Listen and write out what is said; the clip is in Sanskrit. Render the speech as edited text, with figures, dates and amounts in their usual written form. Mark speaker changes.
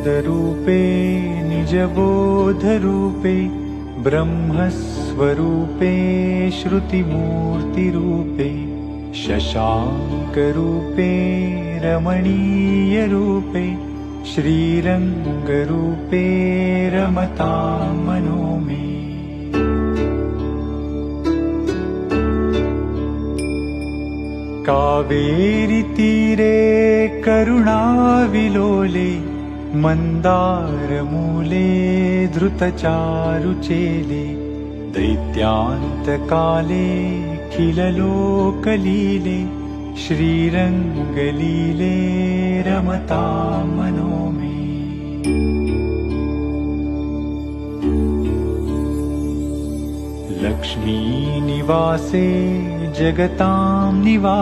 Speaker 1: निरानन्दरूपे निजबोधरूपे ब्रह्मस्वरूपे श्रुतिमूर्तिरूपे शशाङ्करूपे रमणीयरूपे श्रीरङ्गरूपे रमतां मनो मे। कावेरीतीरे करुणाविलोले मन्दारमूले धृतचारुचेले दैत्यान्तकाले खिललोकलीले श्रीरङ्गलीले रमतां मनो मे। लक्ष्मीनिवासे जगतां निवासे